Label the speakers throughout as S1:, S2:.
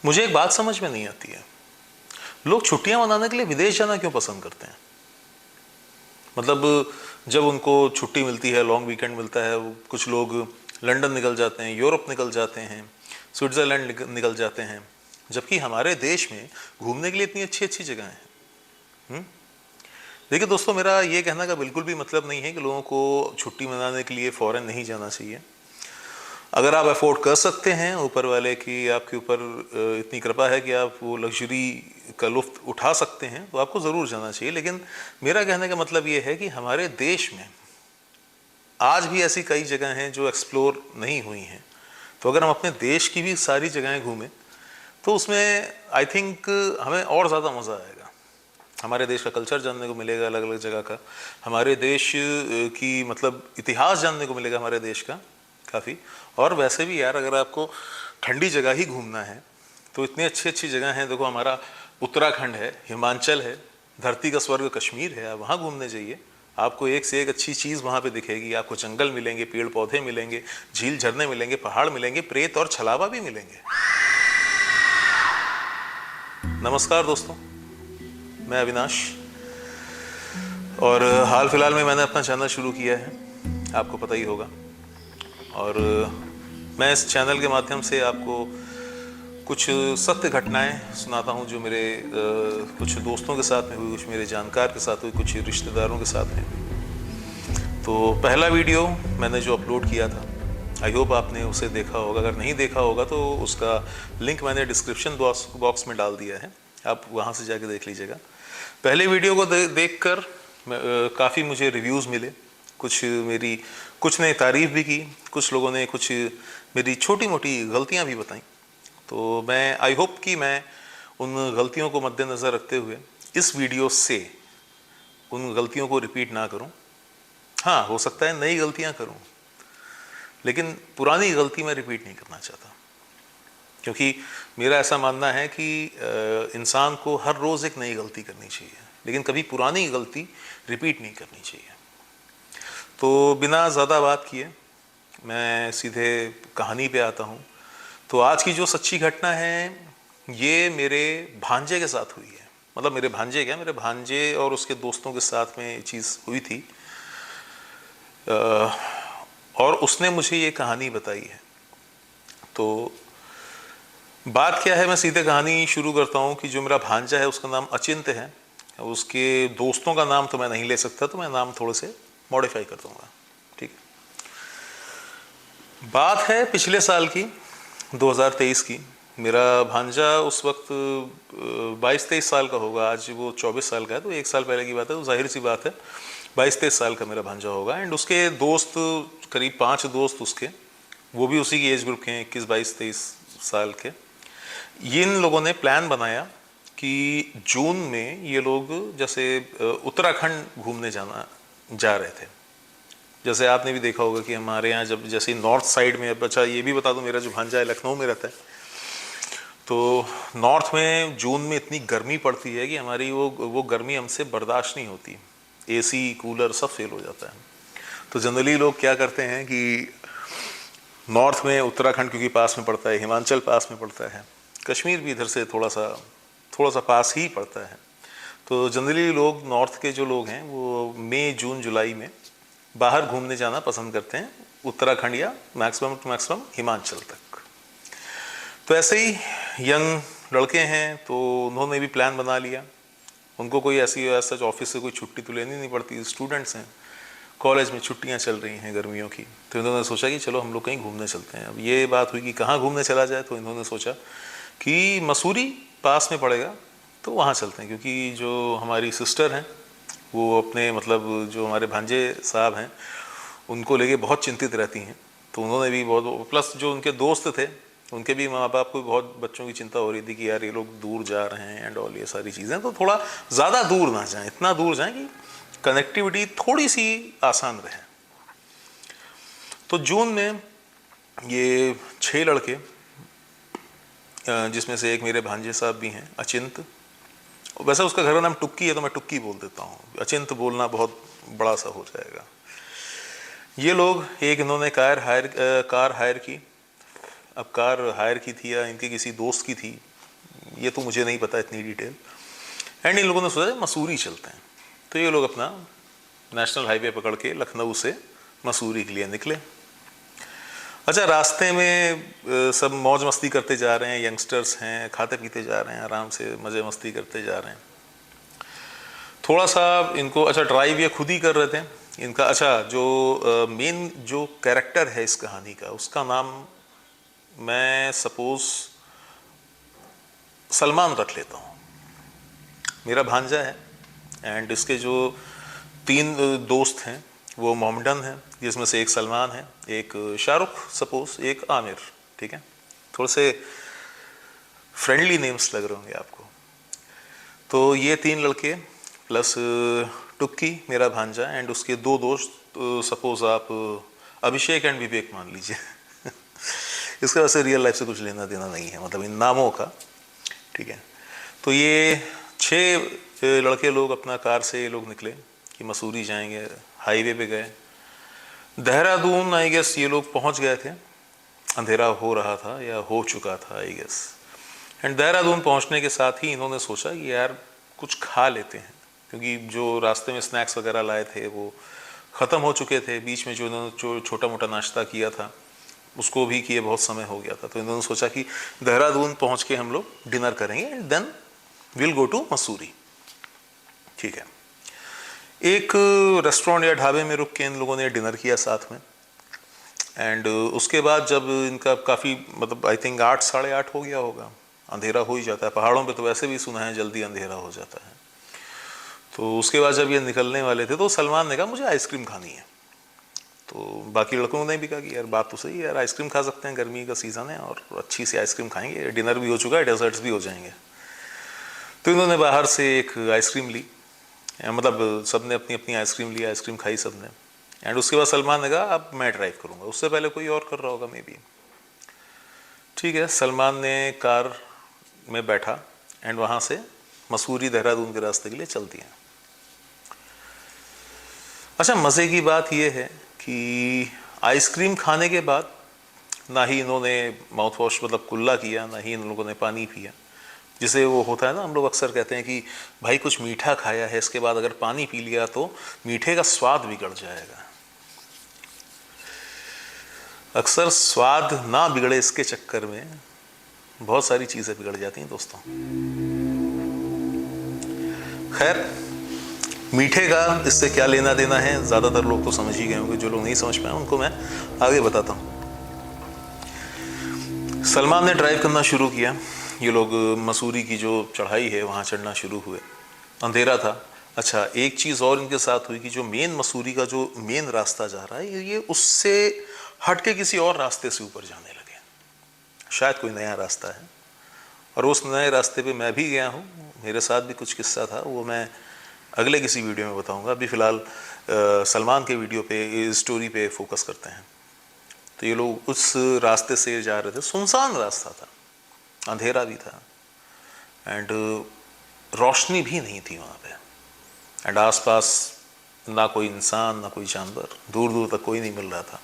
S1: मुझे एक बात समझ में नहीं आती है, लोग छुट्टियां मनाने के लिए विदेश जाना क्यों पसंद करते हैं? मतलब जब उनको छुट्टी मिलती है, लॉन्ग वीकेंड मिलता है, कुछ लोग लंदन निकल जाते हैं, यूरोप निकल जाते हैं, स्विट्ज़रलैंड निकल जाते हैं, जबकि हमारे देश में घूमने के लिए इतनी अच्छी अच्छी जगह हैं। देखिए दोस्तों, मेरा ये कहना का बिल्कुल भी मतलब नहीं है कि लोगों को छुट्टी मनाने के लिए फ़ॉरेन नहीं जाना चाहिए। अगर आप अफोर्ड कर सकते हैं, ऊपर वाले की आपके ऊपर इतनी कृपा है कि आप वो लग्जरी का लुत्फ़ उठा सकते हैं, तो आपको ज़रूर जाना चाहिए। लेकिन मेरा कहने का मतलब ये है कि हमारे देश में आज भी ऐसी कई जगह हैं जो एक्सप्लोर नहीं हुई हैं। तो अगर हम अपने देश की भी सारी जगहें घूमें तो उसमें आई थिंक हमें और ज़्यादा मज़ा आएगा। हमारे देश का कल्चर जानने को मिलेगा, अलग अलग जगह का, हमारे देश की मतलब इतिहास जानने को मिलेगा हमारे देश का काफ़ी। और वैसे भी यार, अगर आपको ठंडी जगह ही घूमना है तो इतनी अच्छी अच्छी जगह हैं। देखो, हमारा उत्तराखंड है, हिमाचल है, धरती का स्वर्ग कश्मीर है, आप वहाँ घूमने जाइए, आपको एक से एक अच्छी चीज़ वहाँ पे दिखेगी। आपको जंगल मिलेंगे, पेड़ पौधे मिलेंगे, झील झरने मिलेंगे, पहाड़ मिलेंगे, प्रेत और छलावा भी मिलेंगे। नमस्कार दोस्तों, मैं अविनाश, और हाल फिलहाल में मैंने अपना चैनल शुरू किया है, आपको पता ही होगा। और मैं इस चैनल के माध्यम से आपको कुछ सत्य घटनाएं सुनाता हूं जो मेरे कुछ दोस्तों के साथ में हुई, कुछ मेरे जानकार के साथ हुई, कुछ रिश्तेदारों के साथ में हुई। तो पहला वीडियो मैंने जो अपलोड किया था, आई होप आपने उसे देखा होगा। अगर नहीं देखा होगा तो उसका लिंक मैंने डिस्क्रिप्शन बॉक्स में डाल दिया है, आप वहाँ से जाके देख लीजिएगा। पहले वीडियो को देखकर काफ़ी मुझे रिव्यूज़ मिले, कुछ ने तारीफ़ भी की, कुछ लोगों ने कुछ मेरी छोटी मोटी गलतियाँ भी बताई। तो मैं आई होप कि मैं उन गलतियों को मद्देनज़र रखते हुए इस वीडियो से उन गलतियों को रिपीट ना करूं। हाँ, हो सकता है नई गलतियां करूं, लेकिन पुरानी गलती मैं रिपीट नहीं करना चाहता, क्योंकि मेरा ऐसा मानना है कि इंसान को हर रोज़ एक नई गलती करनी चाहिए, लेकिन कभी पुरानी गलती रिपीट नहीं करनी चाहिए। तो बिना ज़्यादा बात किए मैं सीधे कहानी पे आता हूँ। तो आज की जो सच्ची घटना है, ये मेरे भांजे के साथ हुई है। मतलब मेरे भांजे और उसके दोस्तों के साथ में ये चीज़ हुई थी, और उसने मुझे ये कहानी बताई है। तो बात क्या है, मैं सीधे कहानी शुरू करता हूँ कि जो मेरा भांजा है उसका नाम अचिंत है, उसके दोस्तों का नाम तो मैं नहीं ले सकता, तो मैं नाम थोड़े से मॉडिफाई कर दूँगा, ठीक है। बात है पिछले साल की, 2023 की। मेरा भांजा उस वक्त 22-23 साल का होगा, आज वो 24 साल का है, तो एक साल पहले की बात है, तो जाहिर सी बात है 22-23 साल का मेरा भांजा होगा। एंड उसके दोस्त, करीब 5 दोस्त उसके, वो भी उसी की एज ग्रुप के हैं, 21-22-23 साल के। इन लोगों ने प्लान बनाया कि जून में ये लोग जैसे उत्तराखंड घूमने जा रहे थे। जैसे आपने भी देखा होगा कि हमारे यहाँ जब जैसे नॉर्थ साइड में, अच्छा ये भी बता दूं, मेरा जो भांजा है लखनऊ में रहता है, तो नॉर्थ में जून में इतनी गर्मी पड़ती है कि हमारी वो गर्मी हमसे बर्दाश्त नहीं होती, एसी कूलर सब फेल हो जाता है। तो जनरली लोग क्या करते हैं कि नॉर्थ में उत्तराखंड क्योंकि पास में पड़ता है, हिमाचल पास में पड़ता है, कश्मीर भी इधर से थोड़ा सा पास ही पड़ता है, तो जनरली लोग नॉर्थ के जो लोग हैं वो मई जून जुलाई में बाहर घूमने जाना पसंद करते हैं, उत्तराखंड या मैक्सिमम टू मैक्सिमम हिमाचल तक। तो ऐसे ही यंग लड़के हैं, तो उन्होंने भी प्लान बना लिया। उनको कोई ऐसी ऑफिस से कोई छुट्टी तो लेनी नहीं पड़ती, स्टूडेंट्स हैं, कॉलेज में छुट्टियां चल रही हैं गर्मियों की, तो इन्होंने सोचा कि चलो हम लोग कहीं घूमने चलते हैं। अब ये बात हुई कि कहाँ घूमने चला जाए, तो इन्होंने सोचा कि मसूरी पास में पड़ेगा तो वहाँ चलते हैं, क्योंकि जो हमारी सिस्टर हैं वो अपने मतलब जो हमारे भांजे साहब हैं उनको लेके बहुत चिंतित रहती हैं। तो उन्होंने भी बहुत, प्लस जो उनके दोस्त थे उनके भी माँ बाप को बहुत बच्चों की चिंता हो रही थी कि यार ये लोग दूर जा रहे हैं एंड ऑल, ये सारी चीज़ें, तो थोड़ा ज़्यादा दूर ना जाएं, इतना दूर जाएं कि कनेक्टिविटी थोड़ी सी आसान रहे। तो जून में ये 6 लड़के, जिसमें से एक मेरे भांजे साहब भी हैं, अचिंत, वैसे उसका घर का नाम टुक्की है तो मैं टुक्की बोल देता हूँ, अचिंत बोलना बहुत बड़ा सा हो जाएगा। ये लोग, एक इन्होंने कार हायर की। अब कार हायर की थी या इनके किसी दोस्त की थी, ये तो मुझे नहीं पता इतनी डिटेल। एंड इन लोगों ने सोचा मसूरी चलते हैं, तो ये लोग अपना नेशनल हाईवे पकड़ के लखनऊ से मसूरी के लिए निकले। अच्छा, रास्ते में सब मौज मस्ती करते जा रहे हैं, यंगस्टर्स हैं, खाते पीते जा रहे हैं, आराम से मज़े मस्ती करते जा रहे हैं। थोड़ा सा इनको, अच्छा ड्राइव ये खुद ही कर रहे थे इनका, अच्छा जो मेन जो कैरेक्टर है इस कहानी का, उसका नाम मैं सपोज सलमान रख लेता हूँ। मेरा भांजा है एंड इसके जो 3 दोस्त हैं वो मोहम्मडन हैं, जिसमें से एक सलमान है, एक शाहरुख सपोज, एक आमिर, ठीक है। थोड़े से फ्रेंडली नेम्स लग रहे होंगे आपको। तो ये 3 लड़के प्लस टुक्की मेरा भांजा एंड उसके 2 दोस्त, सपोज आप अभिषेक एंड विवेक मान लीजिए इसका वैसे रियल लाइफ से कुछ लेना देना नहीं है, मतलब इन नामों का, ठीक है। तो ये 6 लड़के लोग अपना कार से ये लोग निकले कि मसूरी जाएंगे। हाईवे पे गए, देहरादून आई गेस ये लोग पहुंच गए थे, अंधेरा हो रहा था या हो चुका था आई गेस। एंड देहरादून पहुंचने के साथ ही इन्होंने सोचा कि यार कुछ खा लेते हैं, क्योंकि जो रास्ते में स्नैक्स वगैरह लाए थे वो ख़त्म हो चुके थे। बीच में जो इन्होंने छोटा मोटा नाश्ता किया था उसको भी किए बहुत समय हो गया था। तो इन्होंने सोचा कि देहरादून पहुंच के हम लोग डिनर करेंगे and then will go to Mussoorie, ठीक है। एक रेस्टोरेंट या ढाबे में रुक के इन लोगों ने डिनर किया साथ में। एंड उसके बाद जब इनका काफ़ी, मतलब आई थिंक 8 साढ़े 8 हो गया होगा, अंधेरा हो ही जाता है पहाड़ों पे, तो वैसे भी सुना है जल्दी अंधेरा हो जाता है। तो उसके बाद जब ये निकलने वाले थे तो सलमान ने कहा मुझे आइसक्रीम खानी है। तो बाकी लड़कों ने भी कहा कि यार बात तो सही है यार, आइसक्रीम खा सकते हैं, गर्मी का सीज़न है और अच्छी सी आइसक्रीम खाएंगे, डिनर भी हो चुका है, डेजर्ट्स भी हो जाएंगे। तो इन्होंने बाहर से एक आइसक्रीम ली, मतलब सबने अपनी अपनी आइसक्रीम ली, आइसक्रीम खाई सबने। एंड उसके बाद सलमान ने कहा अब मैं ड्राइव करूँगा, उससे पहले कोई और कर रहा होगा मे बी, ठीक है। सलमान ने कार में बैठा एंड वहाँ से मसूरी देहरादून के रास्ते के लिए चल दिया। अच्छा, मज़े की बात यह है कि आइसक्रीम खाने के बाद ना ही इन्होंने माउथ वॉश मतलब कुल्ला किया, ना ही इन लोगों ने पानी पिया। जिसे वो होता है ना, हम लोग अक्सर कहते हैं कि भाई कुछ मीठा खाया है, इसके बाद अगर पानी पी लिया तो मीठे का स्वाद बिगड़ जाएगा। अक्सर स्वाद ना बिगड़े इसके चक्कर में बहुत सारी चीज़ें बिगड़ जाती हैं दोस्तों। खैर, मीठे का इससे क्या लेना देना है ज़्यादातर लोग तो समझ ही गए होंगे, जो लोग नहीं समझ पाए उनको मैं आगे बताता हूँ। सलमान ने ड्राइव करना शुरू किया, ये लोग मसूरी की जो चढ़ाई है वहाँ चढ़ना शुरू हुए। अंधेरा था। अच्छा, एक चीज़ और इनके साथ हुई कि जो मेन मसूरी का जो मेन रास्ता जा रहा है ये उससे हट के किसी और रास्ते से ऊपर जाने लगे, शायद कोई नया रास्ता है। और उस नए रास्ते पे मैं भी गया हूँ, मेरे साथ भी कुछ किस्सा था, वो मैं अगले किसी वीडियो में बताऊँगा। अभी फ़िलहाल सलमान के वीडियो पे, स्टोरी पे फोकस करते हैं। तो ये लोग उस रास्ते से जा रहे थे, सुनसान रास्ता था, अंधेरा भी था एंड रोशनी भी नहीं थी वहाँ पे। एंड आसपास ना कोई इंसान ना कोई जानवर, दूर दूर तक कोई नहीं मिल रहा था।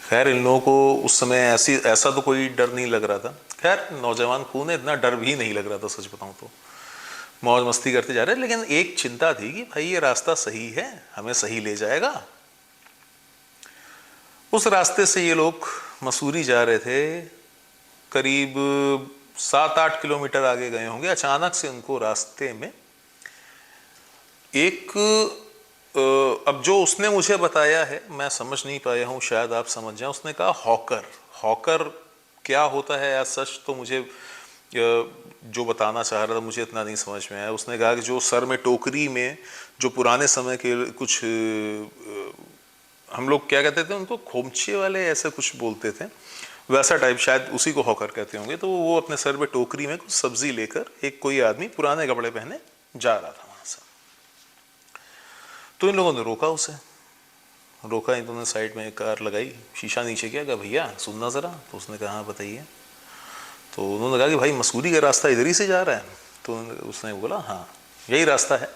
S1: खैर, इन लोगों को उस समय ऐसा तो कोई डर नहीं लग रहा था। खैर, नौजवान खून है, इतना डर भी नहीं लग रहा था सच बताऊँ तो, मौज मस्ती करते जा रहे। लेकिन एक चिंता थी कि भाई ये रास्ता सही है, हमें सही ले जाएगा। उस रास्ते से ये लोग मसूरी जा रहे थे, करीब 7-8 किलोमीटर आगे गए होंगे। अचानक से उनको रास्ते में एक, अब जो उसने मुझे बताया है मैं समझ नहीं पाया हूँ, शायद आप समझ जाएं। उसने कहा हॉकर। हॉकर क्या होता है या सच तो मुझे जो बताना चाह रहा था मुझे इतना नहीं समझ में आया। उसने कहा कि जो सर में टोकरी में जो पुराने समय के कुछ, हम लोग क्या कहते थे उनको, खोमचे वाले ऐसे कुछ बोलते थे, वैसा टाइप, शायद उसी को हॉकर कहते होंगे। तो वो अपने सर में टोकरी में कुछ सब्जी लेकर एक कोई आदमी पुराने कपड़े पहने जा रहा था वहाँ से। तो इन लोगों ने रोका उसे, रोका, इन्होंने साइड में एक कार लगाई, शीशा नीचे किया, कहा भैया सुनना ज़रा। तो उसने कहा हाँ बताइए। तो उन्होंने कहा कि भाई मसूरी का रास्ता इधर ही से जा रहा है। तो उसने बोला हाँ यही रास्ता है,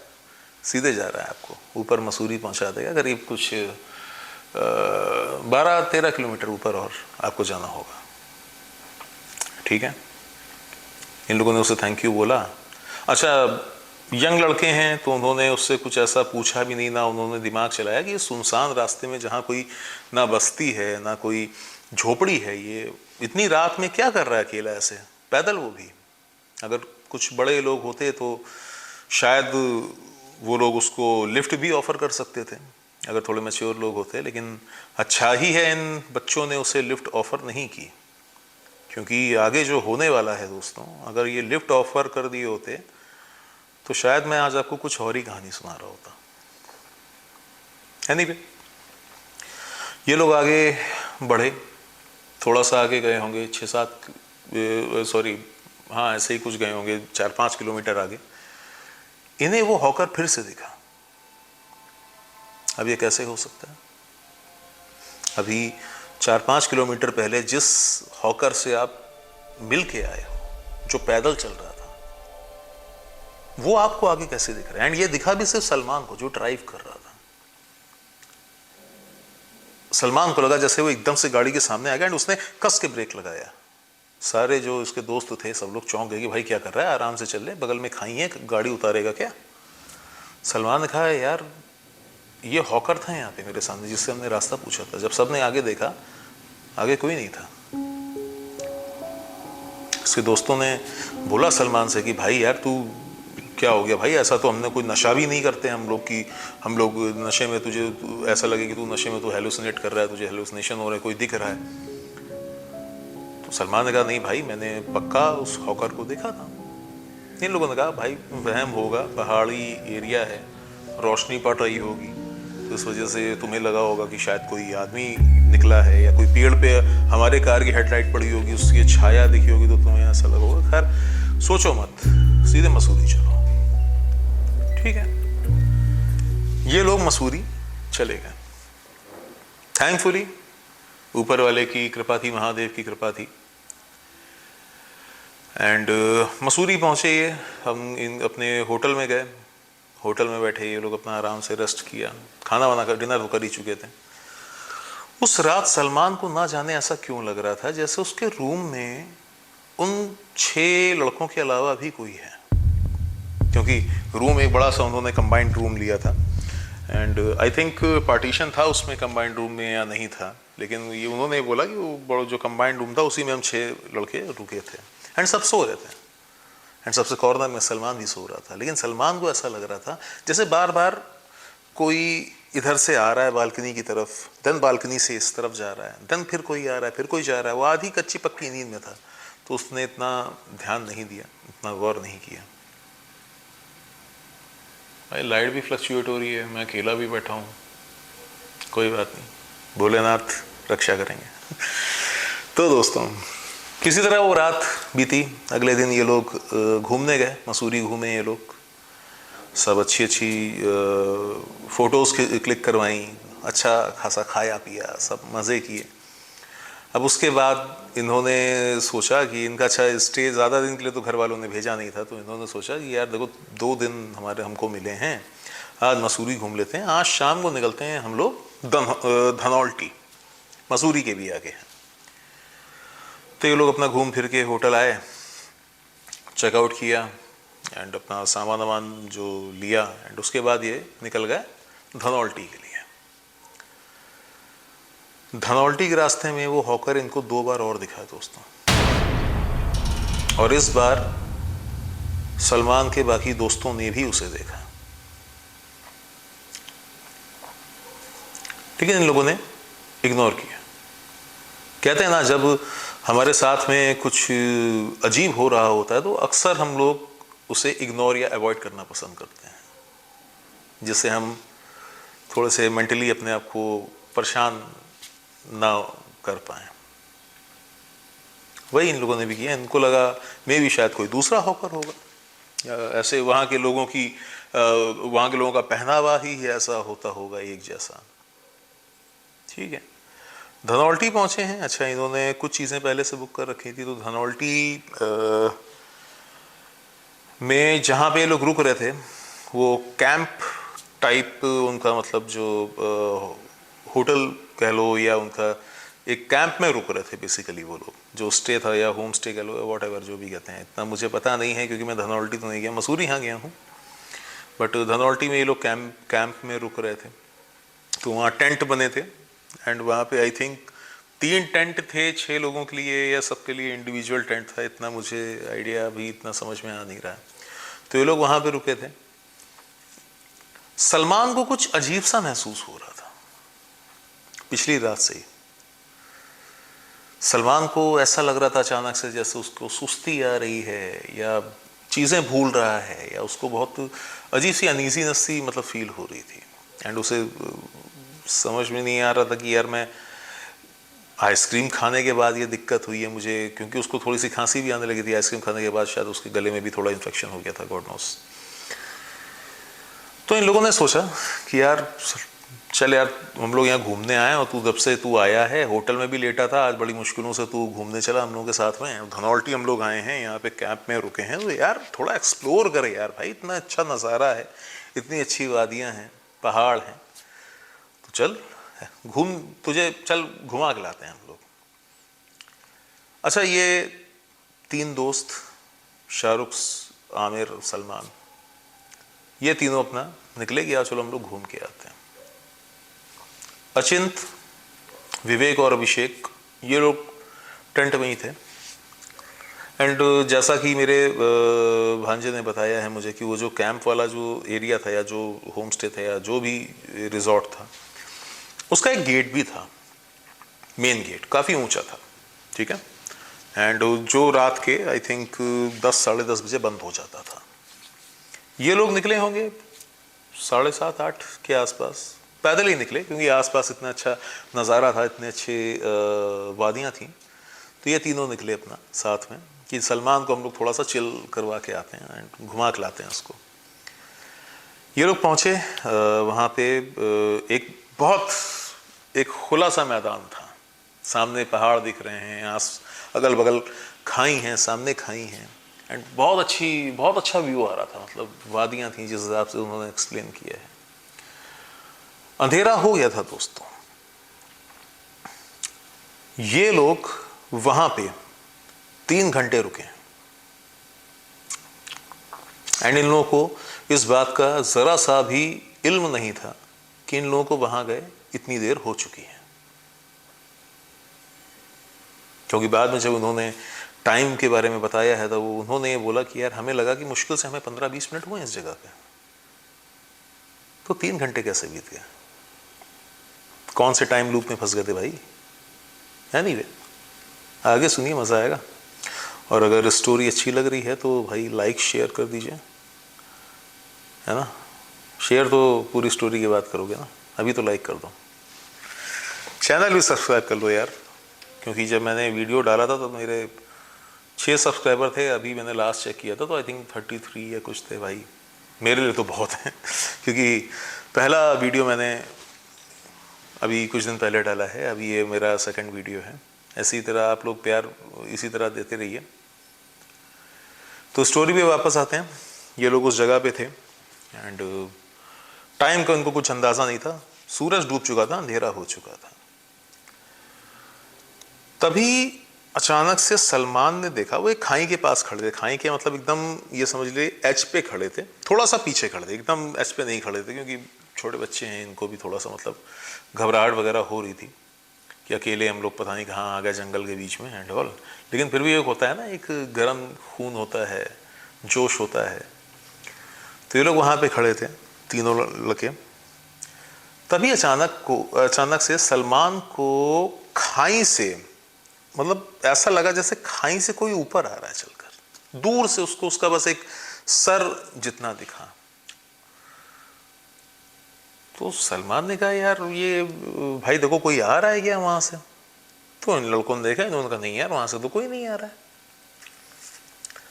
S1: सीधे जा रहा है, आपको ऊपर मसूरी पहुँचा देगा, करीब कुछ 12-13 किलोमीटर ऊपर और आपको जाना होगा, ठीक है। इन लोगों ने उससे थैंक यू बोला। अच्छा, यंग लड़के हैं तो उन्होंने उससे कुछ ऐसा पूछा भी नहीं, ना उन्होंने दिमाग चलाया कि ये सुनसान रास्ते में जहाँ कोई ना बस्ती है ना कोई झोपड़ी है, ये इतनी रात में क्या कर रहा है अकेला ऐसे पैदल, वो भी। अगर कुछ बड़े लोग होते तो शायद वो लोग उसको लिफ्ट भी ऑफर कर सकते थे, अगर थोड़े मैच्योर लोग होते। लेकिन अच्छा ही है इन बच्चों ने उसे लिफ्ट ऑफर नहीं की, क्योंकि आगे जो होने वाला है दोस्तों, अगर ये लिफ्ट ऑफर कर दिए होते तो शायद मैं आज आपको कुछ और ही कहानी सुना रहा होता। एनीवे, ये लोग आगे बढ़े, थोड़ा सा आगे गए होंगे, 6-7 सॉरी हाँ ऐसे ही कुछ गए होंगे, 4-5 किलोमीटर आगे इन्हें वो हॉकर फिर से दिखा। अब ये कैसे हो सकता है? अभी 4-5 किलोमीटर पहले जिस हॉकर से आप मिल के आए हो, जो पैदल चल रहा था, वो आपको आगे कैसे दिख रहा है? एंड ये दिखा भी सिर्फ सलमान को, जो ड्राइव कर रहा था। सलमान को लगा जैसे वो एकदम से गाड़ी के सामने आ गया एंड उसने कस के ब्रेक लगाया। सारे जो उसके दोस्त थे सब लोग चौंक गए कि भाई क्या कर रहा है, आराम से चल ले, बगल में खाई है, गाड़ी उतारेगा क्या? सलमान ने कहा यार ये हॉकर था यहाँ पे मेरे सामने जिससे हमने रास्ता पूछा था। जब सबने आगे देखा, आगे कोई नहीं था। उसके दोस्तों ने बोला सलमान से कि भाई यार तू क्या हो गया भाई, ऐसा तो हमने कोई नशा भी नहीं करते हम लोग कि हम लोग नशे में तुझे ऐसा लगे कि तू नशे में तू हेलुसिनेट कर रहा है, तुझे हेलुसिनेशन हो रहा है, कोई दिख रहा है। तो सलमान ने कहा नहीं भाई, मैंने पक्का उस हॉकर को देखा था। इन लोगों ने कहा भाई वहम होगा, पहाड़ी एरिया है, रोशनी पड़ रही होगी तो इस वजह से तुम्हें लगा होगा कि शायद कोई आदमी निकला है, या कोई पेड़ पे हमारे कार की हेडलाइट पड़ी होगी, उसकी छाया दिखी होगी तो तुम्हें ऐसा लगा होगा। खैर सोचो मत, सीधे मसूरी चलो। ठीक है, ये लोग मसूरी चले गए। थैंकफुली ऊपर वाले की कृपा थी, महादेव की कृपा थी। एंड मसूरी पहुंचे ये, हम अपने होटल में गए, होटल में बैठे ये लोग अपना आराम से रेस्ट किया, खाना वाना कर डिनर तो कर ही चुके थे। उस रात सलमान को ना जाने ऐसा क्यों लग रहा था जैसे उसके रूम में उन 6 लड़कों के अलावा भी कोई है, क्योंकि रूम एक बड़ा सा उन्होंने कंबाइंड रूम लिया था एंड आई थिंक पार्टीशन था उसमें कंबाइंड रूम में या नहीं था, लेकिन ये उन्होंने बोला कि वो बड़ा जो कंबाइंड रूम था उसी में हम 6 लड़के रुके थे एंड सब सो रहे थे एंड सबसे कॉर्नर में सलमान भी सो रहा था। लेकिन सलमान को ऐसा लग रहा था जैसे बार बार कोई इधर से आ रहा है बालकनी की तरफ, देन बालकनी से इस तरफ जा रहा है, देन फिर कोई आ रहा है, फिर कोई जा रहा है। वो आधी कच्ची पक्की नींद में था तो उसने इतना ध्यान नहीं दिया, इतना गौर नहीं किया। भाई लाइट भी फ्लक्चुएट हो रही है, मैं अकेला भी बैठा हूँ, कोई बात नहीं, भोलेनाथ रक्षा करेंगे। तो दोस्तों किसी तरह वो रात बीती। अगले दिन ये लोग घूमने गए, मसूरी घूमे ये लोग, सब अच्छी अच्छी फ़ोटोज़ क्लिक करवाई, अच्छा खासा खाया पिया, सब मज़े किए। अब उसके बाद इन्होंने सोचा कि इनका अच्छा स्टे ज़्यादा दिन के लिए तो घर वालों ने भेजा नहीं था, तो इन्होंने सोचा कि यार देखो 2 दिन हमारे हमको मिले हैं, आज मसूरी घूम लेते हैं, आज शाम को निकलते हैं हम लोग धनौल्टी, मसूरी के भी आगे है। तो ये लोग अपना घूम फिर के होटल आए, चेकआउट किया एंड अपना सामान वामान जो लिया एंड उसके बाद ये निकल गए धनौल्टी के लिए। धनौल्टी के रास्ते में वो हॉकर इनको 2 बार और दिखा दोस्तों, और इस बार सलमान के बाकी दोस्तों ने भी उसे देखा, लेकिन इन लोगों ने इग्नोर किया। कहते हैं ना, जब हमारे साथ में कुछ अजीब हो रहा होता है तो अक्सर हम लोग उसे इग्नोर या अवॉइड करना पसंद करते हैं, जिससे हम थोड़े से मेंटली अपने आप को परेशान ना कर पाए। वही इन लोगों ने भी किया। इनको लगा मे भी शायद कोई दूसरा हॉकर होगा, या ऐसे वहाँ के लोगों का पहनावा ही ऐसा होता होगा एक जैसा। ठीक है, धनौल्टी पहुँचे हैं। अच्छा, इन्होंने कुछ चीज़ें पहले से बुक कर रखी थी, तो धनौल्टी में जहाँ पे लोग रुक रहे थे वो कैंप टाइप, उनका मतलब जो होटल कह लो या उनका एक कैंप में रुक रहे थे बेसिकली वो लोग, जो स्टे था या होम स्टे कह लो, वॉट एवर जो भी कहते हैं, इतना मुझे पता नहीं है क्योंकि मैं धनौल्टी तो नहीं गया, मसूरी हाँ गया हूँ, बट धनौल्टी में ये लोग कैंप में रुक रहे थे। तो वहाँ टेंट बने थे एंड वहाँ पे आई थिंक 3 टेंट थे 6 लोगों के लिए या सबके लिए इंडिविजुअल टेंट था, इतना मुझे आइडिया अभी इतना समझ में आ नहीं रहा है। तो ये लोग वहाँ पे रुके थे। सलमान को कुछ अजीब सा महसूस हो रहा था पिछली रात से ही। सलमान को ऐसा लग रहा था अचानक से जैसे उसको सुस्ती आ रही है या चीज़ें भूल रहा है या उसको बहुत अजीब सी अनईजीनेस सी मतलब फील हो रही थी। एंड उसे समझ में नहीं आ रहा था कि यार मैं आइसक्रीम खाने के बाद ये दिक्कत हुई है मुझे, क्योंकि उसको थोड़ी सी खांसी भी आने लगी थी आइसक्रीम खाने के बाद, शायद उसके गले में भी थोड़ा इन्फेक्शन हो गया था, गॉड नोस। तो इन लोगों ने सोचा कि यार चल यार हम लोग यहाँ घूमने आए और तू जब से तू आया है होटल में भी लेटा था, आज बड़ी मुश्किलों से तू घूमने चला हम लोगों के साथ में, धनौल्टी हम लोग आए हैं यहाँ पे कैंप में रुके हैं, तो यार थोड़ा एक्सप्लोर करे यार भाई, इतना अच्छा नज़ारा है, इतनी अच्छी वादियाँ हैं, पहाड़ हैं, तो चल घूम, तुझे चल घुमा के लाते हैं हम लोग। अच्छा ये 3 दोस्त शाहरुख, आमिर, सलमान, ये तीनों अपना निकले कि यार चलो हम लोग घूम के आते हैं। अचिंत, विवेक और अभिषेक ये लोग टेंट में ही थे। एंड जैसा कि मेरे भांजे ने बताया है मुझे कि वो जो कैंप वाला जो एरिया था या जो होम स्टे था या जो भी रिजॉर्ट था, उसका एक गेट भी था, मेन गेट काफ़ी ऊंचा था, ठीक है। एंड जो रात के आई थिंक 10 साढ़े 10 बजे बंद हो जाता था। ये लोग निकले होंगे 7:30 8 के आसपास, पैदल ही निकले क्योंकि आसपास इतना अच्छा नज़ारा था, इतने अच्छे वादियाँ थी। तो ये तीनों निकले अपना साथ में कि सलमान को हम लोग थोड़ा सा चिल करवा के आते हैं एंड घुमा के लाते हैं उसको। ये लोग पहुँचे वहाँ पे एक खुला सा मैदान था, सामने पहाड़ दिख रहे हैं, अगल बगल खाई हैं, सामने खाई हैं एंड बहुत अच्छा व्यू आ रहा था, मतलब वादियाँ थी जिस हिसाब से उन्होंने एक्सप्लेन किया है। अंधेरा हो गया था दोस्तों। ये लोग वहां पे 3 घंटे रुके एंड इन लोगों को इस बात का जरा सा भी इल्म नहीं था कि इन लोगों को वहां गए इतनी देर हो चुकी है, क्योंकि बाद में जब उन्होंने टाइम के बारे में बताया है तो उन्होंने ये बोला कि यार हमें लगा कि मुश्किल से हमें 15-20 मिनट हुए इस जगह पे, तो 3 घंटे कैसे बीत गए, कौन से टाइम लूप में फंस गए थे भाई। एनीवे, आगे सुनिए, मज़ा आएगा। और अगर स्टोरी अच्छी लग रही है तो भाई लाइक शेयर कर दीजिए, है ना। शेयर तो पूरी स्टोरी की बात करोगे ना, अभी तो लाइक कर दो, चैनल भी सब्सक्राइब कर लो यार, क्योंकि जब मैंने वीडियो डाला था तो मेरे 6 सब्सक्राइबर थे, अभी मैंने लास्ट चेक किया था तो आई थिंक 33 या कुछ थे भाई। मेरे लिए तो बहुत हैं क्योंकि पहला वीडियो मैंने अभी कुछ दिन पहले डाला है, अभी ये मेरा 2nd वीडियो है। ऐसी तरह आप लोग प्यार इसी तरह देते रहिए। तो स्टोरी पे वापस आते हैं। ये लोग उस जगह पे थे एंड टाइम का उनको कुछ अंदाज़ा नहीं था, सूरज डूब चुका था, अंधेरा हो चुका था। तभी अचानक से सलमान ने देखा, वो एक खाई के पास खड़े थे, खाई के मतलब एकदम ये समझ लिए एच पे खड़े थे, थोड़ा सा पीछे खड़े थे, एकदम एच पे नहीं खड़े थे क्योंकि छोटे बच्चे हैं, इनको भी थोड़ा सा मतलब घबराहट वगैरह हो रही थी कि अकेले हम लोग पता नहीं कहाँ आ गए जंगल के बीच में एंड ऑल। लेकिन फिर भी एक होता है ना, एक गर्म खून होता है, जोश होता है। तो ये लोग वहाँ पे खड़े थे तीनों लड़के। तभी अचानक से सलमान को खाई से, मतलब ऐसा लगा जैसे खाई से कोई ऊपर आ रहा है चलकर, दूर से उसको उसका बस एक सर जितना दिखा। तो सलमान ने कहा यार ये भाई देखो कोई आ रहा है क्या वहां से। तो इन लड़कों ने देखा, इन्होंने कहा नहीं यार वहां से तो कोई नहीं आ रहा है।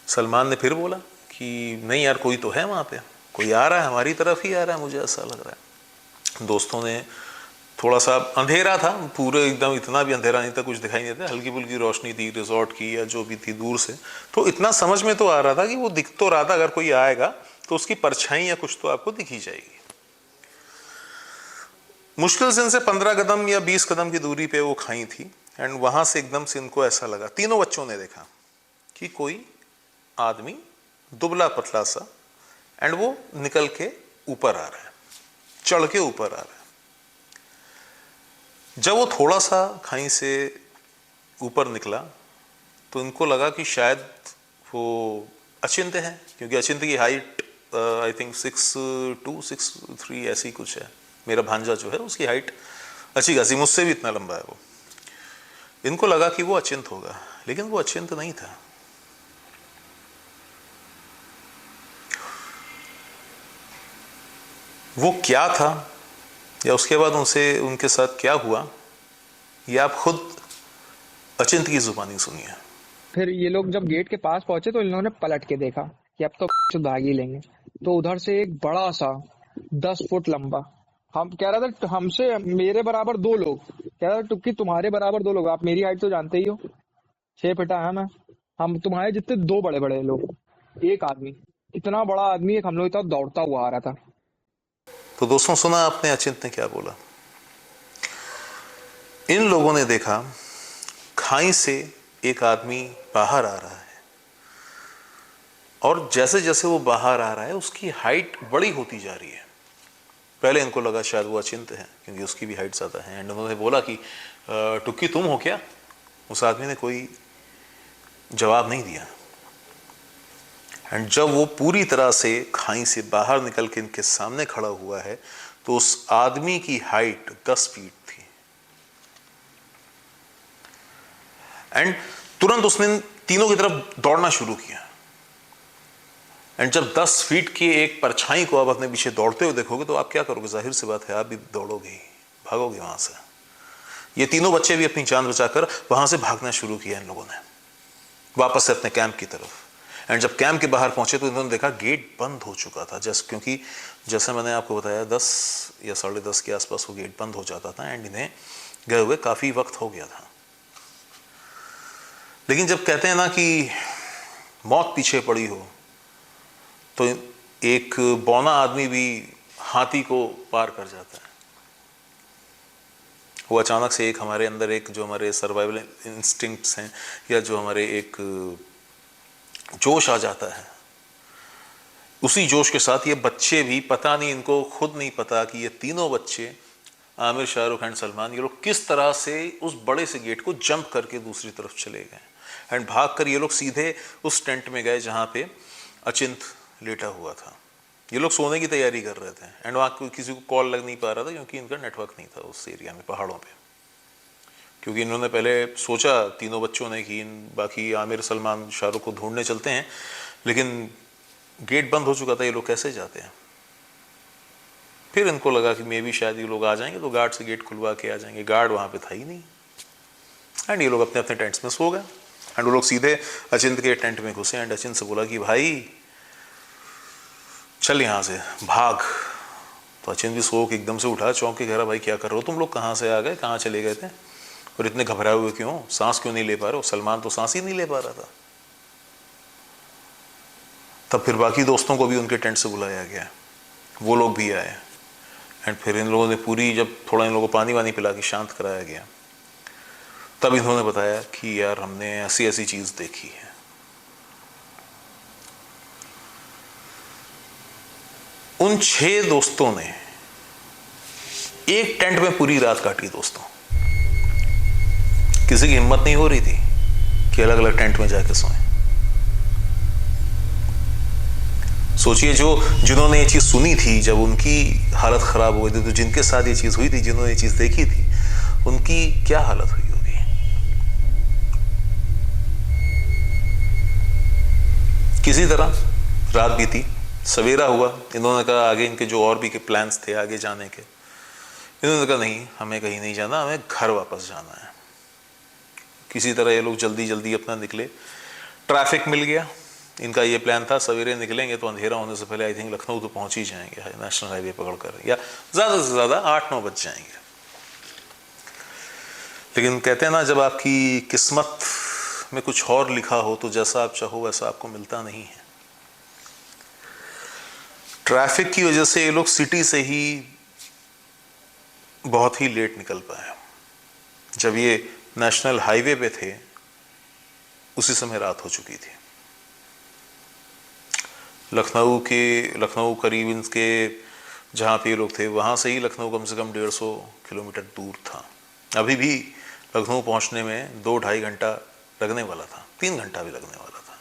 S1: सलमान ने फिर बोला कि नहीं यार कोई तो है वहां पे, कोई आ रहा है, हमारी तरफ ही आ रहा है, मुझे ऐसा लग रहा है। दोस्तों ने थोड़ा सा, अंधेरा था पूरे, एकदम इतना भी अंधेरा नहीं था, कुछ दिखाई नहीं देता, हल्की फुल्की रोशनी थी रिजॉर्ट की या जो भी थी दूर से, तो इतना समझ में तो आ रहा था कि वो दिख तो रहा था, अगर कोई आएगा तो उसकी परछाई या कुछ तो आपको दिख ही जाएगी। मुश्किल से इनसे 15 कदम या 20 कदम की दूरी पे वो खाई थी एंड वहां से एकदम से इनको ऐसा लगा, तीनों बच्चों ने देखा कि कोई आदमी दुबला पतला सा, एंड वो निकल के ऊपर आ रहा है, चढ़ के ऊपर आ रहा है। जब वो थोड़ा सा खाई से ऊपर निकला तो इनको लगा कि शायद वो अचिंत्य है, क्योंकि अचिंत्य की हाइट आई थिंक 6'2", 6'3" ऐसी कुछ है। मेरा भांजा जो है उसकी हाइट अच्छी खासी, मुझसे भी इतना लंबा है वो। इनको लगा कि वो अचिंत्य होगा, लेकिन वो अचिंत्य नहीं था। वो क्या था या उसके बाद उनके साथ क्या हुआ, ये आप खुद अचिंत्य की जुबानी सुनिए।
S2: फिर ये लोग जब गेट के पास पहुंचे तो इन लोगों ने पलट के देखा कि अब तो भाग ही लेंगे। तो उधर से एक बड़ा सा 10 फुट लंबा, हम कह रहा था हमसे मेरे बराबर 2 लोग, कह रहा था टुक्की तुम्हारे बराबर 2 लोग, आप मेरी हाइट तो जानते ही हो, 6 फीटा है मैं, हम तुम्हारे जितने 2 बड़े बड़े लोग, एक आदमी, इतना बड़ा आदमी एक हम लोग की तरफ दौड़ता हुआ आ रहा था।
S1: तो दोस्तों सुना आपने अचिंत्य ने क्या बोला? इन लोगों ने देखा खाई से एक आदमी बाहर आ रहा है, और जैसे जैसे वो बाहर आ रहा है उसकी हाइट बड़ी होती जा रही है। पहले इनको लगा शायद वो अचिंत्य है क्योंकि उसकी भी हाइट ज्यादा है, एंड उन्होंने बोला कि टुक्की तुम हो क्या? उस आदमी ने कोई जवाब नहीं दिया। एंड जब वो पूरी तरह से खाई से बाहर निकल के इनके सामने खड़ा हुआ है तो उस आदमी की हाइट 10 फीट थी। एंड तुरंत उसने तीनों की तरफ दौड़ना शुरू किया। एंड जब 10 फीट की एक परछाई को आप अपने पीछे दौड़ते हुए देखोगे तो आप क्या करोगे? जाहिर सी बात है आप भी दौड़ोगे ही, भागोगे वहां से। ये तीनों बच्चे भी अपनी जान बचाकर वहां से भागना शुरू किया इन लोगों ने, वापस से अपने कैंप की तरफ। एंड जब कैंप के बाहर पहुंचे तो इन्होंने देखा गेट बंद हो चुका था, क्योंकि जैसे मैंने आपको बताया 10 या 10:30 के आसपास वो गेट बंद हो जाता था, एंड इन्हें गए हुए काफी वक्त हो गया था। लेकिन जब कहते हैं ना कि मौत पीछे पड़ी हो, तो एक बौना आदमी भी हाथी को पार कर जाता है। वो अचानक से एक हमारे अंदर एक जो हमारे सर्वाइवल इंस्टिंक्ट्स हैं, या जो हमारे एक जोश आ जाता है, उसी जोश के साथ ये बच्चे भी, पता नहीं, इनको खुद नहीं पता कि ये तीनों बच्चे, आमिर, शाहरुख एंड सलमान, ये लोग किस तरह से उस बड़े से गेट को जंप करके दूसरी तरफ चले गए। एंड भागकर ये लोग सीधे उस टेंट में गए जहां पे अचिंत्य लेटा हुआ था। ये लोग सोने की तैयारी कर रहे थे, एंड वहाँ किसी को कॉल लग नहीं पा रहा था क्योंकि इनका नेटवर्क नहीं था उस एरिया में, पहाड़ों पे। क्योंकि इन्होंने पहले सोचा तीनों बच्चों ने कि बाकी आमिर, सलमान, शाहरुख को ढूंढने चलते हैं, लेकिन गेट बंद हो चुका था, ये लोग कैसे जाते हैं। फिर इनको लगा कि मे भी शायद ये लोग आ जाएंगे तो गार्ड से गेट खुलवा के आ जाएंगे। गार्ड वहाँ पे था ही नहीं, एंड ये लोग अपने अपने टेंट्स में सो गए। एंड वो लोग सीधे अचिंत्य के टेंट में घुसे, एंड अचिंत्य से बोला कि भाई चल यहाँ से भाग। तो अचिंत्य भी सो के एकदम से उठा, चौंक के कह रहा भाई क्या कर रहे हो तुम लोग, कहाँ से आ गए, कहाँ चले गए थे, और इतने घबराए हुए क्यों, सांस क्यों नहीं ले पा रहे हो? सलमान तो सांस ही नहीं ले पा रहा था। तब फिर बाकी दोस्तों को भी उनके टेंट से बुलाया गया, वो लोग भी आए, एंड फिर इन लोगों ने पूरी, जब थोड़ा इन लोगों को पानी वानी पिला के शांत कराया गया, तब इन्होंने बताया कि यार हमने ऐसी ऐसी चीज देखी है। उन 6 दोस्तों ने एक टेंट में पूरी रात काटी। दोस्तों, किसी की हिम्मत नहीं हो रही थी कि अलग अलग टेंट में जाके सोएं। सोचिए, जिन्होंने ये चीज सुनी थी, जब उनकी हालत खराब हो गई थी, तो जिनके साथ ये चीज हुई थी, जिन्होंने ये चीज देखी थी, उनकी क्या हालत हुई होगी। किसी तरह रात बीती, सवेरा हुआ। इन्होंने कहा आगे इनके जो और भी के प्लान्स थे आगे जाने के, इन्होंने कहा नहीं, हमें कहीं नहीं जाना, हमें घर वापस जाना है। किसी तरह ये लोग जल्दी जल्दी अपना निकले। ट्रैफिक मिल गया। इनका ये प्लान था सवेरे निकलेंगे तो अंधेरा होने से पहले आई थिंक लखनऊ तो पहुंच ही जाएंगे नेशनल हाईवे पकड़कर, या ज़्यादा से ज़्यादा 8-9 बज जाएंगे। लेकिन कहते हैं ना, जब आपकी किस्मत में कुछ और लिखा हो तो जैसा आप चाहो वैसा आपको मिलता नहीं है। ट्रैफिक की वजह से ये लोग सिटी से ही बहुत ही लेट निकल पाए। जब ये नेशनल हाईवे पे थे, उसी समय रात हो चुकी थी। लखनऊ करीब इनके जहाँ पे ये लोग थे वहाँ से ही लखनऊ कम से कम 150 किलोमीटर दूर था। अभी भी लखनऊ पहुँचने में 2-2.5 घंटा लगने वाला था, 3 घंटा भी लगने वाला था।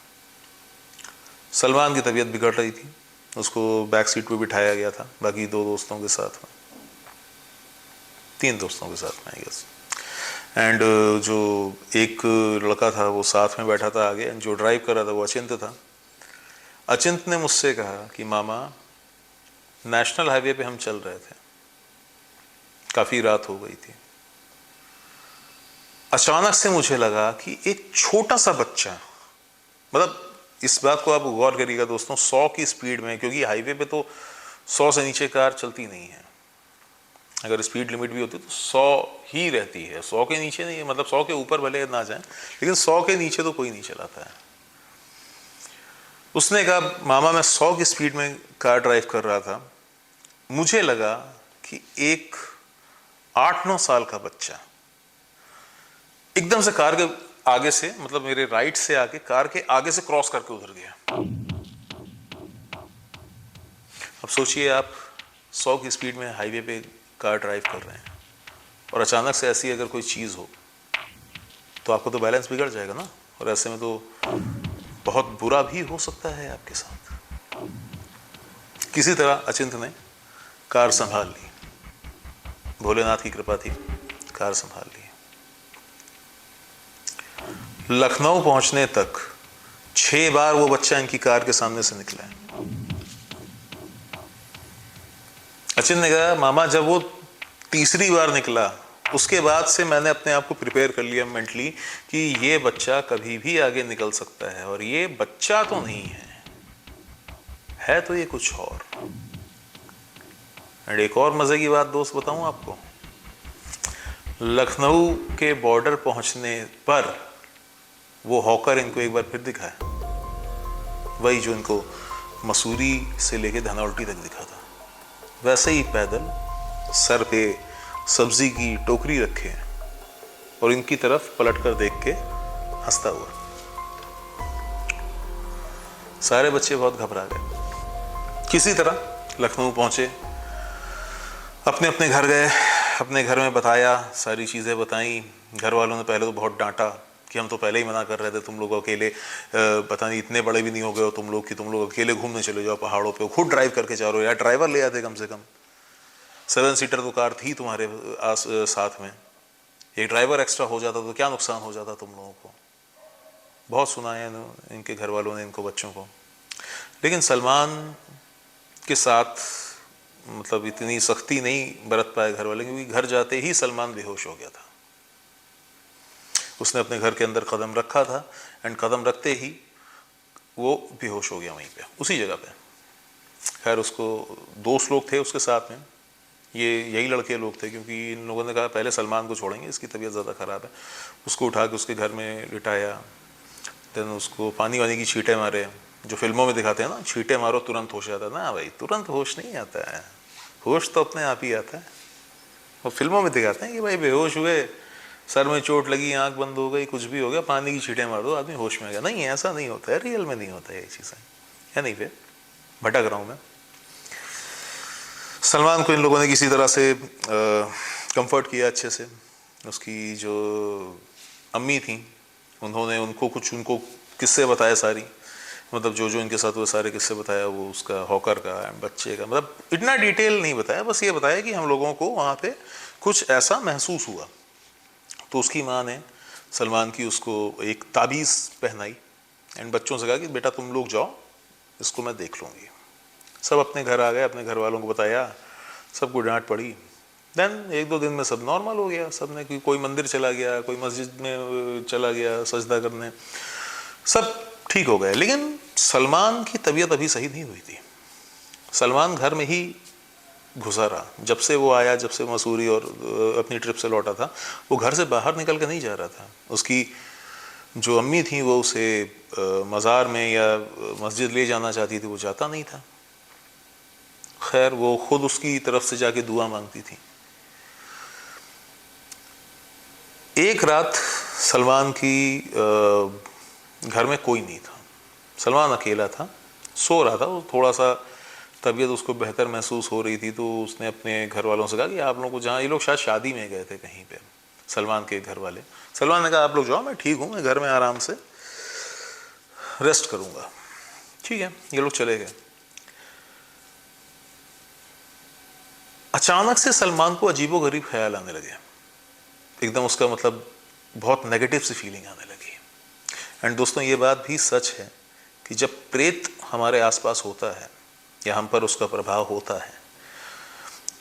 S1: सलमान की तबीयत बिगड़ रही थी, उसको बैक सीट पे बिठाया गया था बाकी 2 दोस्तों के साथ में, 3 दोस्तों के साथ में आई गेस। एंड जो एक लड़का था वो साथ में बैठा था आगे, जो ड्राइव कर रहा था वो अचिंत था। अचिंत ने मुझसे कहा कि मामा, नेशनल हाईवे पे हम चल रहे थे, काफ़ी रात हो गई थी, अचानक से मुझे लगा कि एक छोटा सा बच्चा, मतलब इस बात को आप गौर करिएगा दोस्तों, 100 की स्पीड में, क्योंकि हाईवे पे तो 100 से नीचे कार चलती नहीं है, अगर स्पीड लिमिट भी होती तो 100 ही रहती है, 100 के नीचे नहीं है, मतलब 100 के ऊपर भले ना जाए लेकिन 100 के नीचे तो कोई नहीं चलाता है। उसने कहा मामा मैं 100 की स्पीड में कार ड्राइव कर रहा था, मुझे लगा कि एक 8-9 साल का बच्चा एकदम से कार के आगे से, मतलब मेरे राइट से आके कार के आगे से क्रॉस करके उधर गया। अब सोचिए आप 100 की स्पीड में हाईवे पे कार ड्राइव कर रहे हैं और अचानक से ऐसी अगर कोई चीज़ हो तो आपको तो बैलेंस बिगड़ जाएगा ना, और ऐसे में तो बहुत बुरा भी हो सकता है आपके साथ। किसी तरह अचिंत ने कार संभाल ली, भोलेनाथ की कृपा थी, कार संभाल ली। लखनऊ पहुंचने तक 6 बार वो बच्चा इनकी कार के सामने से निकला है। अचिंत ने कहा मामा जब वो तीसरी बार निकला उसके बाद से मैंने अपने आप को प्रिपेयर कर लिया मेंटली कि ये बच्चा कभी भी आगे निकल सकता है, और ये बच्चा तो नहीं है तो ये कुछ और। और एक और मजे की बात दोस्त बताऊं आपको, लखनऊ के बॉर्डर पहुंचने पर वो हॉकर इनको एक बार फिर दिखा है, वही जो इनको मसूरी से लेके धनौल्टी तक दिखा था, वैसे ही पैदल सर पे सब्जी की टोकरी रखे और इनकी तरफ पलटकर देख के हंसता हुआ। सारे बच्चे बहुत घबरा गए। किसी तरह लखनऊ पहुंचे, अपने अपने घर गए, अपने घर में बताया, सारी चीज़ें बताई। घर वालों ने पहले तो बहुत डांटा कि हम तो पहले ही मना कर रहे थे, तुम लोग अकेले पता नहीं इतने बड़े भी नहीं हो गए हो तुम लोग कि तुम लोग अकेले घूमने चले जाओ पहाड़ों पे, खुद ड्राइव करके जा रहे हो, यार ड्राइवर ले आते कम से कम, 7 सीटर तो कार थी तुम्हारे साथ में, एक ड्राइवर एक्स्ट्रा हो जाता तो क्या नुकसान हो जाता तुम लोगों को। बहुत सुनाया इनके घर वालों ने इनको, बच्चों को। लेकिन सलमान के साथ मतलब इतनी सख्ती नहीं बरत पाए घर वाले, क्योंकि घर जाते ही सलमान बेहोश हो गया था। उसने अपने घर के अंदर कदम रखा था एंड कदम रखते ही वो बेहोश हो गया वहीं पे, उसी जगह पे। खैर उसको दोस्त लोग थे उसके साथ में, यही लड़के लोग थे, क्योंकि इन लोगों ने कहा पहले सलमान को छोड़ेंगे, इसकी तबीयत ज़्यादा ख़राब है। उसको उठा के उसके घर में लिटाया, देन उसको पानी वानी की छींटे मारे, जो फिल्मों में दिखाते हैं ना, छींटे मारो तुरंत होश आता है ना, भाई तुरंत होश नहीं आता है, होश तो अपने आप ही आता है। वो फिल्मों में दिखाते हैं कि भाई बेहोश हुए, सर में चोट लगी, आंख बंद हो गई, कुछ भी हो गया, पानी की छींटे मार दो आदमी होश में आ गया। नहीं, ऐसा नहीं होता है, रियल में नहीं होता है ये चीज़ें, है नहीं पे भटक रहा हूँ मैं। सलमान को इन लोगों ने किसी तरह से कंफर्ट किया अच्छे से। उसकी जो अम्मी थी उन्होंने उनको किस्से बताए सारी, मतलब जो इनके साथ हुए सारे किस्से बताया, वो उसका हॉकर का बच्चे का, मतलब इतना डिटेल नहीं बताया, बस ये बताया कि हम लोगों को वहाँ पे कुछ ऐसा महसूस हुआ। तो उसकी माँ ने सलमान की उसको एक ताबीज़ पहनाई एंड बच्चों से कहा कि बेटा तुम लोग जाओ, इसको मैं देख लूँगी। सब अपने घर आ गए, अपने घर वालों को बताया, सबको डांट पड़ी। देन 1-2 दिन में सब नॉर्मल हो गया, सब ने, कोई मंदिर चला गया, कोई मस्जिद में चला गया सजदा करने, सब ठीक हो गए। लेकिन सलमान की तबीयत अभी सही नहीं हुई थी। सलमान घर में ही घुसा रहा, जब से वो आया, जब से मसूरी और अपनी ट्रिप से लौटा था, वो घर से बाहर निकल के नहीं जा रहा था। उसकी जो अम्मी थी वो उसे मज़ार में या मस्जिद ले जाना चाहती थी, वो जाता नहीं था। खैर वो खुद उसकी तरफ से जाके दुआ मांगती थी। एक रात सलमान की घर में कोई नहीं था, सलमान अकेला था, सो रहा था। वो थोड़ा सा तबीयत उसको बेहतर महसूस हो रही थी, तो उसने अपने घर वालों से कहा कि आप लोगों को, जहाँ ये लोग शायद शादी में गए थे कहीं पे, सलमान के घर वाले, सलमान ने कहा आप लोग जाओ, मैं ठीक हूँ, मैं घर में आराम से रेस्ट करूँगा। ठीक है, ये लोग चले गए। अचानक से सलमान को अजीबोगरीब ख्याल आने लगे, एकदम उसका मतलब बहुत नेगेटिव सी फीलिंग आने लगी। एंड दोस्तों, ये बात भी सच है कि जब प्रेत हमारे आसपास होता है या हम पर उसका प्रभाव होता है,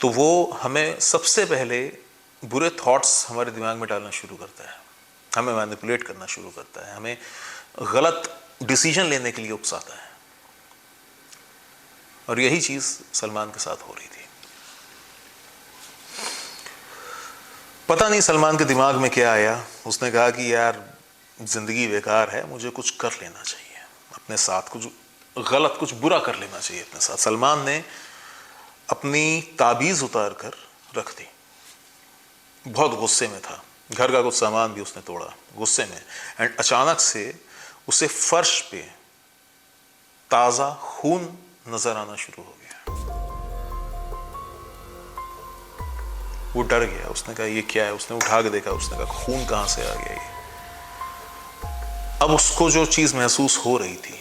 S1: तो वो हमें सबसे पहले बुरे थॉट्स हमारे दिमाग में डालना शुरू करता है, हमें मैनिपुलेट करना शुरू करता है, हमें गलत डिसीजन लेने के लिए उकसाता है। और यही चीज़ सलमान के साथ हो रही थी। पता नहीं सलमान के दिमाग में क्या आया, उसने कहा कि यार जिंदगी बेकार है, मुझे कुछ कर लेना चाहिए अपने साथ, कुछ गलत, कुछ बुरा कर लेना चाहिए अपने साथ। सलमान ने अपनी ताबीज़ उतार कर रख दी, बहुत गुस्से में था, घर का कुछ सामान भी उसने तोड़ा गुस्से में। एंड अचानक से उसे फर्श पे ताज़ा खून नजर आना शुरू हो गया। वो डर गया, उसने कहा ये क्या है, उसने उठा के देखा, उसने कहा खून कहाँ से आ गया ये। अब उसको जो चीज महसूस हो रही थी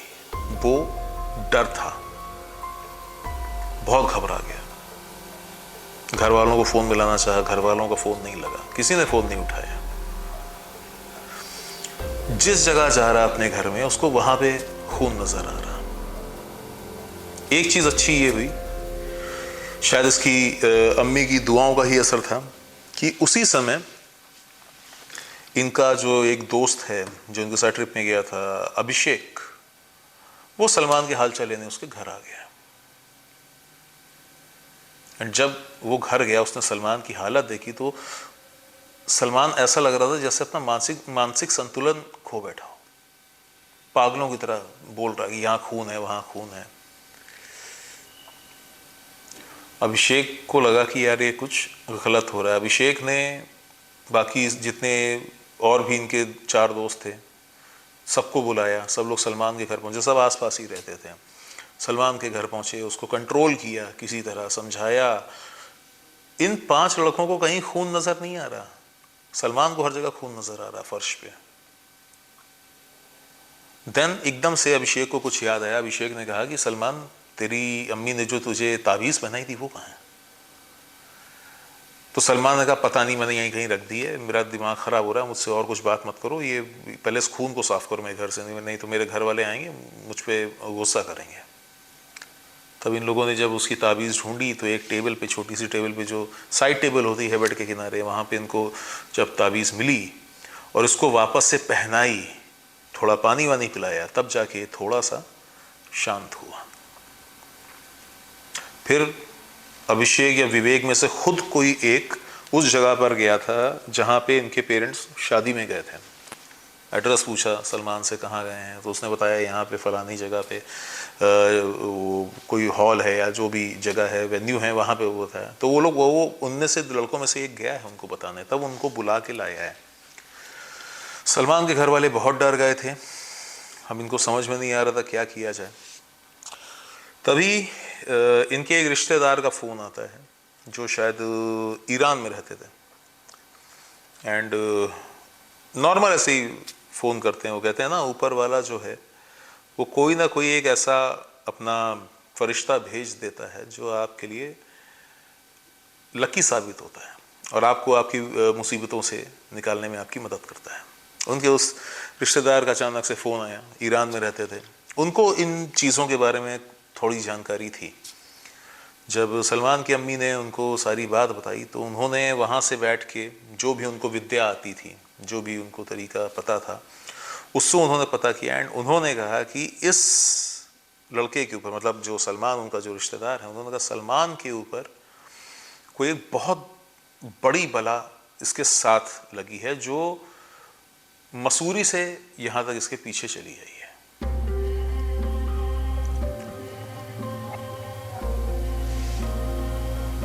S1: वो डर था, बहुत घबरा गया। घर वालों को फोन मिलाना चाहा, घर वालों का फोन नहीं लगा, किसी ने फोन नहीं उठाया। जिस जगह जा रहा अपने घर में, उसको वहां पे खून नजर आ रहा। एक चीज अच्छी ये हुई, शायद इसकी अम्मी की दुआओं का ही असर था, कि उसी समय इनका जो एक दोस्त है जो इनके साथ ट्रिप में गया था, अभिषेक, वो सलमान के हालचाल लेने उसके घर आ गया। एंड जब वो घर गया, उसने सलमान की हालत देखी, तो सलमान ऐसा लग रहा था जैसे अपना मानसिक संतुलन खो बैठा हो, पागलों की तरह बोल रहा है कि यहाँ खून है, वहां खून है। अभिषेक को लगा कि यार ये कुछ गलत हो रहा है। अभिषेक ने बाकी जितने और भी इनके 4 दोस्त थे सबको बुलाया, सब लोग सलमान के घर पहुंचे, सब आसपास ही रहते थे। सलमान के घर पहुंचे, उसको कंट्रोल किया, किसी तरह समझाया। इन 5 लड़कों को कहीं खून नजर नहीं आ रहा, सलमान को हर जगह खून नजर आ रहा फर्श पे। देन एकदम से अभिषेक को कुछ याद आया। अभिषेक ने कहा कि सलमान, तेरी अम्मी ने जो तुझे ताबीज़ पहनाई थी वो कहाँ है? तो सलमान ने कहा पता नहीं, मैंने यहीं कहीं रख दी है, मेरा दिमाग ख़राब हो रहा है, मुझसे और कुछ बात मत करो, ये पहले इस खून को साफ़ करो मेरे घर से, नहीं तो मेरे घर वाले आएंगे, मुझ पर गुस्सा करेंगे। तब इन लोगों ने जब उसकी ताबीज़ ढूंढी, तो एक टेबल पे, छोटी सी टेबल पे, जो साइड टेबल होती है बेड के किनारे, वहाँ पे इनको जब ताबीज़ मिली और इसको वापस से पहनाई, थोड़ा पानी वानी पिलाया, तब जाके थोड़ा सा शांत हुआ। फिर अभिषेक या विवेक में से खुद कोई एक उस जगह पर गया था जहाँ पे इनके पेरेंट्स शादी में गए थे। एड्रेस पूछा सलमान से, कहाँ गए हैं, तो उसने बताया यहाँ पे फलानी जगह पे कोई हॉल है या जो भी जगह है, वेन्यू है, वहाँ पे वो था। तो वो लोग, वो उनमें से लड़कों में से एक गया है उनको बताने, तब उनको बुला के लाया है। सलमान के घर वाले बहुत डर गए थे, अब इनको समझ में नहीं आ रहा था क्या किया जाए। तभी इनके एक रिश्तेदार का फ़ोन आता है जो शायद ईरान में रहते थे। एंड नॉर्मल ऐसे ही फ़ोन करते हैं, वो कहते हैं ना, ऊपर वाला जो है वो कोई ना कोई एक ऐसा अपना फरिश्ता भेज देता है जो आपके लिए लकी साबित होता है और आपको आपकी मुसीबतों से निकालने में आपकी मदद करता है। उनके उस रिश्तेदार का अचानक से फ़ोन आया, ईरान में रहते थे, उनको इन चीज़ों के बारे में थोड़ी जानकारी थी। जब सलमान की अम्मी ने उनको सारी बात बताई, तो उन्होंने वहाँ से बैठ के जो भी उनको विद्या आती थी, जो भी उनको तरीका पता था, उससे उन्होंने पता किया। एंड उन्होंने कहा कि इस लड़के के ऊपर, मतलब जो सलमान, उनका जो रिश्तेदार है, उन्होंने कहा सलमान के ऊपर कोई एक बहुत बड़ी बला इसके साथ लगी है जो मसूरी से यहाँ तक इसके पीछे चली आई है।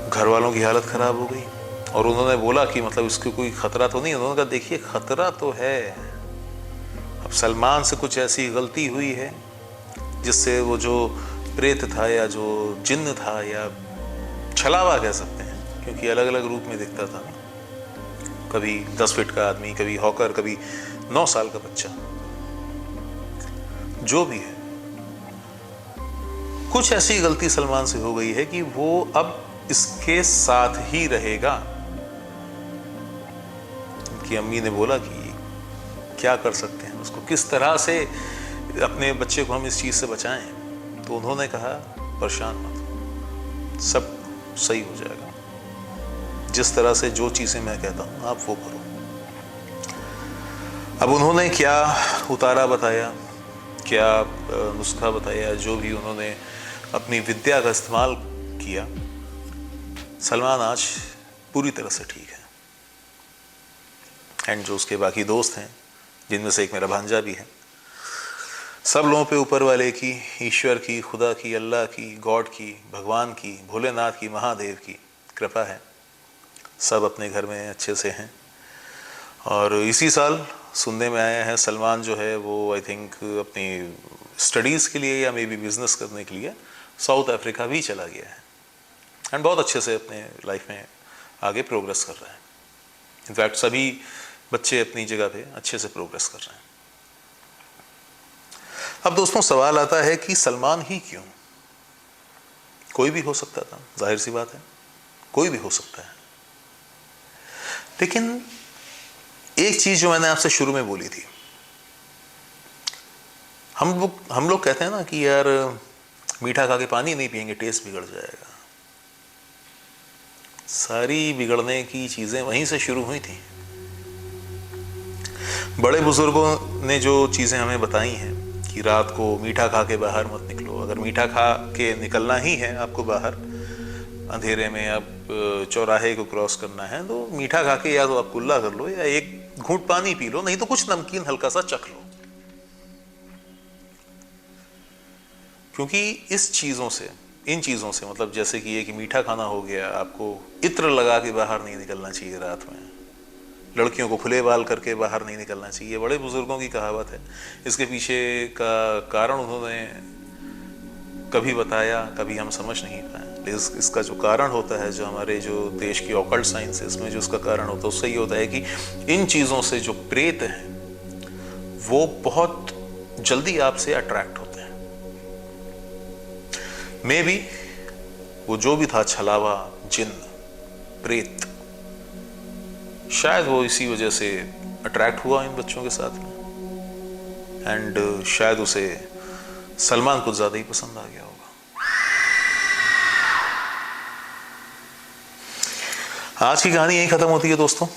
S1: घर वालों की हालत खराब हो गई और उन्होंने बोला कि मतलब इसको कोई खतरा तो नहीं। उन्होंने कहा देखिए खतरा तो है, अब सलमान से कुछ ऐसी गलती हुई है जिससे वो जो प्रेत था या जो जिन्न था या छलावा कह सकते हैं, क्योंकि अलग अलग रूप में दिखता था, कभी 10 फीट का आदमी, कभी हॉकर, कभी 9 साल का बच्चा, जो भी है, कुछ ऐसी गलती सलमान से हो गई है कि वो अब इसके साथ ही रहेगा। उनकी अम्मी ने बोला कि क्या कर सकते हैं, उसको किस तरह से अपने बच्चे को हम इस चीज से बचाएं। तो उन्होंने कहा परेशान मत, सब सही हो जाएगा, जिस तरह से जो चीजें मैं कहता हूं आप वो करो। अब उन्होंने क्या उतारा बताया, क्या नुस्खा बताया, जो भी उन्होंने अपनी विद्या का इस्तेमाल किया, सलमान आज पूरी तरह से ठीक है। एंड जो उसके बाकी दोस्त हैं, जिनमें से एक मेरा भांजा भी है, सब लोगों पे ऊपर वाले की, ईश्वर की, खुदा की, अल्लाह की, गॉड की, भगवान की, भोलेनाथ की, महादेव की कृपा है। सब अपने घर में अच्छे से हैं। और इसी साल सुनने में आया है सलमान जो है वो आई थिंक अपनी स्टडीज़ के लिए या मे बी बिजनेस करने के लिए साउथ अफ्रीका भी चला गया है। एंड बहुत अच्छे से अपने लाइफ में आगे प्रोग्रेस कर रहा है। इनफैक्ट सभी बच्चे अपनी जगह पे अच्छे से प्रोग्रेस कर रहे हैं। अब दोस्तों सवाल आता है कि सलमान ही क्यों? कोई भी हो सकता था, जाहिर सी बात है, कोई भी हो सकता है। लेकिन एक चीज जो मैंने आपसे शुरू में बोली थी, हम लोग कहते हैं ना कि यार मीठा खा के पानी नहीं पिएंगे, टेस्ट बिगड़ जाएगा। सारी बिगड़ने की चीजें वहीं से शुरू हुई थी। बड़े बुजुर्गों ने जो चीजें हमें बताई हैं कि रात को मीठा खा के बाहर मत निकलो। अगर मीठा खा के निकलना ही है आपको बाहर अंधेरे में, अब चौराहे को क्रॉस करना है, तो मीठा खा के या तो आप कुल्ला कर लो या एक घूंट पानी पी लो, नहीं तो कुछ नमकीन हल्का सा चख लो। क्योंकि इन चीजों से मतलब जैसे कि ये कि मीठा खाना हो गया, आपको इत्र लगा के बाहर नहीं निकलना चाहिए रात में, लड़कियों को खुले बाल करके बाहर नहीं निकलना चाहिए। बड़े बुजुर्गों की कहावत है। इसके पीछे का कारण उन्होंने कभी बताया, कभी हम समझ नहीं पाए। लेकिन इसका जो कारण होता है, जो हमारे जो देश की ऑकल्ट साइंस है, इसमें जो इसका कारण होता है उससे ये होता है कि इन चीज़ों से जो प्रेत हैं वो बहुत जल्दी आपसे अट्रैक्ट होते हैं। मे बी वो जो भी था, छलावा, जिन्न, प्रेत, शायद वो इसी वजह से अट्रैक्ट हुआ इन बच्चों के साथ में। एंड शायद उसे सलमान कुछ ज्यादा ही पसंद आ गया होगा। आज की कहानी यही खत्म होती है दोस्तों।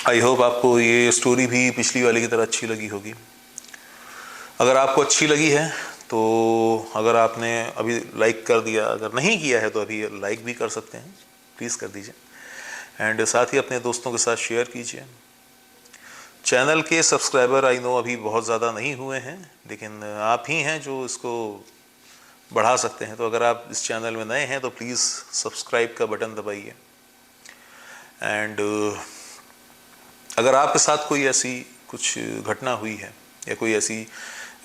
S1: आई होप आपको ये स्टोरी भी पिछली वाली की तरह अच्छी लगी होगी। अगर आपको अच्छी लगी है तो अगर आपने अभी लाइक कर दिया, अगर नहीं किया है तो अभी लाइक भी कर सकते हैं, प्लीज़ कर दीजिए। एंड साथ ही अपने दोस्तों के साथ शेयर कीजिए। चैनल के सब्सक्राइबर आई नो अभी बहुत ज़्यादा नहीं हुए हैं, लेकिन आप ही हैं जो इसको बढ़ा सकते हैं। तो अगर आप इस चैनल में नए हैं तो प्लीज़ सब्सक्राइब का बटन दबाइए। एंड अगर आपके साथ कोई ऐसी कुछ घटना हुई है या कोई ऐसी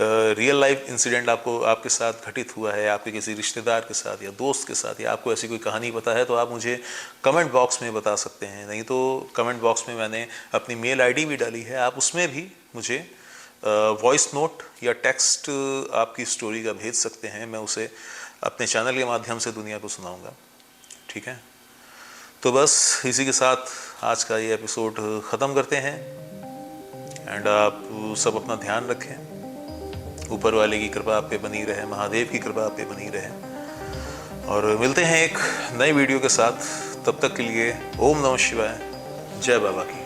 S1: रियल लाइफ इंसिडेंट आपके साथ घटित हुआ है, आपके किसी रिश्तेदार के साथ या दोस्त के साथ, या आपको ऐसी कोई कहानी पता है, तो आप मुझे कमेंट बॉक्स में बता सकते हैं। नहीं तो कमेंट बॉक्स में मैंने अपनी मेल आईडी भी डाली है, आप उसमें भी मुझे वॉइस नोट या टेक्स्ट आपकी स्टोरी का भेज सकते हैं। मैं उसे अपने चैनल के माध्यम से दुनिया को सुनाऊंगा। ठीक है, तो बस इसी के साथ आज का ये एपिसोड ख़त्म करते हैं। एंड आप सब अपना ध्यान रखें, ऊपर वाले की कृपा आप पे बनी रहे, महादेव की कृपा आप पे बनी रहे, और मिलते हैं एक नए वीडियो के साथ। तब तक के लिए ओम नमः शिवाय, जय बाबा की।